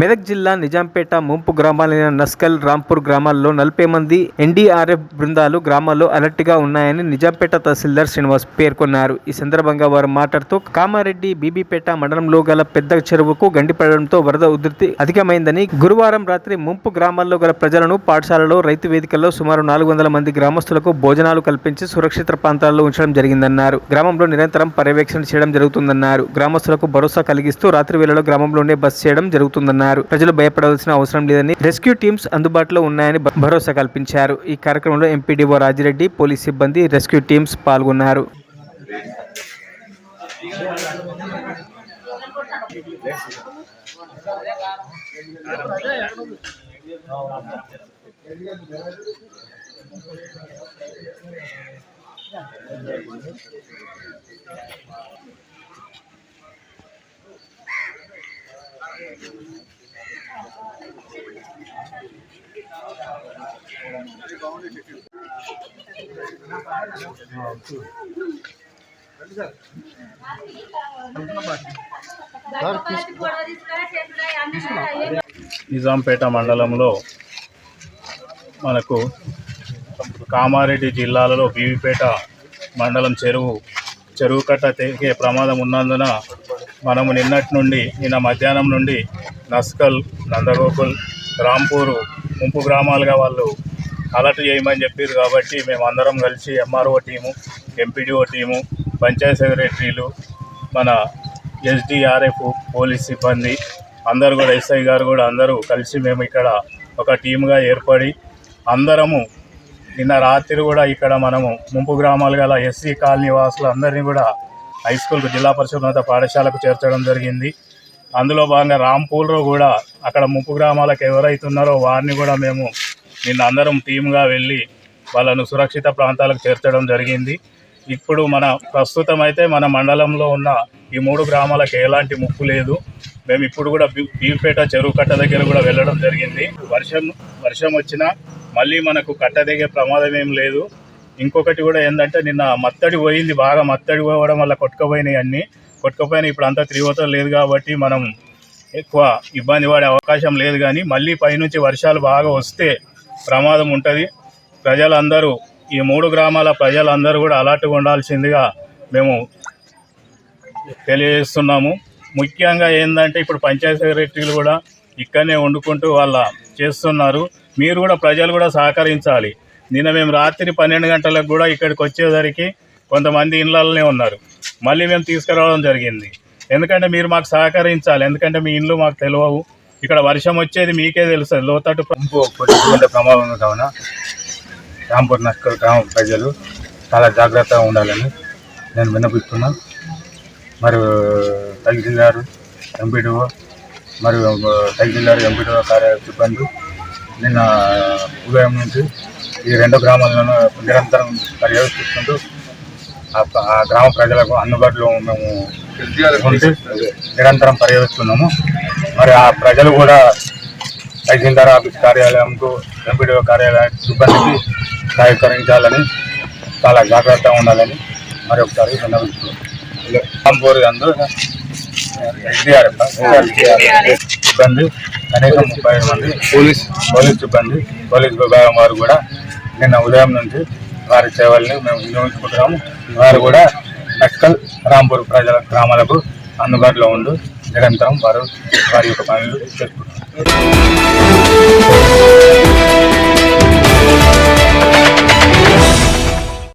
మెదక్ జిల్లా నిజాంపేట ముంపు గ్రామాలైన నస్కల్, రాంపూర్ గ్రామాల్లో 40 మంది ఎన్డీఆర్ఎఫ్ బృందాలు గ్రామాల్లో అలర్ట్గా ఉన్నాయని నిజాంపేట తహసీల్దార్ శ్రీనివాస్ పేర్కొన్నారు. ఈ సందర్భంగా వారు మాట్లాడుతూ కామారెడ్డి, బీబీపేట మండలంలో గల పెద్ద చెరువుకు గండిపడడంతో వరద ఉధృతి అధికమైందని, గురువారం రాత్రి ముంపు గ్రామాల్లో గల ప్రజలను పాఠశాలలో, రైతు వేదికల్లో సుమారు 400 మంది గ్రామస్తులకు భోజనాలు కల్పించి సురక్షిత ప్రాంతాల్లో ఉంచడం జరిగిందన్నారు. గ్రామంలో నిరంతరం పర్యవేక్షణ చేయడం జరుగుతుందన్నారు. గ్రామస్తులకు భరోసా కలిగిస్తూ రాత్రి వేళలో గ్రామంలోనే బస చేయడం జరుగుతుందన్నారు. ప్రజలు భయపడాల్సిన అవసరం లేదని, రెస్క్యూ టీమ్స్ అందుబాటులో ఉన్నాయని భరోసా కల్పించారు. ఈ కార్యక్రమంలో ఎంపీడీఓ రాజిరెడ్డి, పోలీస్ సిబ్బంది, రెస్క్యూ టీమ్స్ పాల్గొన్నారు. నిజాంపేట మండలంలో మనకు కామారెడ్డి జిల్లాలో బీబీపేట మండలం చెరువు కట్ట తెగే ప్రమాదం ఉన్నందున మనము నిన్న మధ్యాహ్నం నుండి నస్కల్, నందగోకుల్, రాంపూరు ముంపు గ్రామాలుగా వాళ్ళు అలర్ట్ చేయమని చెప్పారు. కాబట్టి మేము అందరం కలిసి MRO team, MPDO team, Panchayat సెక్రటరీలు, మన ఎస్డీఆర్ఎఫ్, పోలీస్ సిబ్బంది అందరూ కూడా, ఎస్ఐ గారు కూడా అందరూ కలిసి మేము ఇక్కడ ఒక టీముగా ఏర్పడి అందరము నిన్న రాత్రి కూడా ఇక్కడ మనము ముంపు గ్రామాలు గల ఎస్సీ కాలనీ వాసులు అందరినీ కూడా హై స్కూల్కు, జిల్లా పరిషత్ ఉన్నత పాఠశాలకు చేర్చడం జరిగింది. అందులో భాగంగా రాంపూర్లో కూడా అక్కడ ముంపు గ్రామాలకు ఎవరైతున్నారో వారిని కూడా మేము నిన్న అందరం టీముగా వెళ్ళి వాళ్ళను సురక్షిత ప్రాంతాలకు చేర్చడం జరిగింది. ఇప్పుడు ప్రస్తుతం అయితే మన మండలంలో ఉన్న ఈ 3 గ్రామాలకు ఎలాంటి ముప్పు లేదు. మేము ఇప్పుడు కూడా బీబీపేట చెరువు కట్ట దగ్గర కూడా వెళ్ళడం జరిగింది. వర్షం వచ్చినా మళ్ళీ మనకు కట్ట దిగే ప్రమాదం ఏం లేదు. ఇంకొకటి కూడా ఏంటంటే నిన్న మత్తడి పోయింది, బాగా మత్తడి పోవడం వల్ల కొట్టుకుపోయినాయి. ఇప్పుడు అంతా తీవ్రత లేదు కాబట్టి మనం ఎక్కువ ఇబ్బంది పడే అవకాశం లేదు. కానీ మళ్ళీ పైనుంచి వర్షాలు బాగా వస్తే ప్రమాదం ఉంటుంది. ప్రజలందరూ, ఈ 3 గ్రామాల ప్రజలందరూ కూడా అలర్ట్గా ఉండాల్సిందిగా మేము తెలియజేస్తున్నాము. ముఖ్యంగా ఏంటంటే ఇప్పుడు పంచాయతీ సెక్రటరీలు కూడా ఇక్కడనే వండుకుంటూ వాళ్ళ చేస్తున్నారు. మీరు కూడా, ప్రజలు కూడా సహకరించాలి. నిన్న మేము రాత్రి 12 గంటలకు కూడా ఇక్కడికి వచ్చేసరికి కొంతమంది ఇళ్ళనే ఉన్నారు. మళ్ళీ మేము తీసుకురావడం జరిగింది. ఎందుకంటే మీరు మాకు సహకరించాలి. ఎందుకంటే మీ ఇల్లు మాకు తెలియవు. ఇక్కడ వర్షం వచ్చేది మీకే తెలుస్తుంది. లోతట్టు ప్రమాదం కావున రాంపూర్, నస్కల్ గ్రామ ప్రజలు చాలా జాగ్రత్తగా ఉండాలని నేను విన్నపిస్తున్నాను. మరియు తహసీల్దారు, ఎంపీడీఓ మరియు తహసీల్దారు, ఎంపీడీఓ కార్యాలయ సిబ్బంది నిన్న ఉదయం నుంచి ఈ 2 గ్రామాలను నిరంతరం పర్యవేక్షిస్తుంటూ ఆ గ్రామ ప్రజలకు అందుబాటులో మేము నిరంతరం పర్యవేక్షిస్తున్నాము. మరి ఆ ప్రజలు కూడా తహసీల్దార్ ఆఫీస్ కార్యాలయంకు, ఎంపీడీఓ కార్యాలయ సిబ్బందికి సహకరించాలని, చాలా జాగ్రత్తగా ఉండాలని మరి ఒకసారి విన్నవిస్తున్నాం. రాంపూర్ అందు ఎస్డీఆర్ఎఫ్ సిబ్బంది కనీసం 35 మంది, పోలీస్ సిబ్బంది, పోలీస్ విభాగం వారు కూడా నిన్న ఉదయం నుంచి వారి సేవల్ని మేము వినియోగించుకుంటున్నాము. వారు కూడా నస్కల్, రాంపూర్ ప్రజల గ్రామాలకు అందుబాటులో ఉంటూ నిరంతరం వారి యొక్క పనులు చేసుకుంటున్నారు.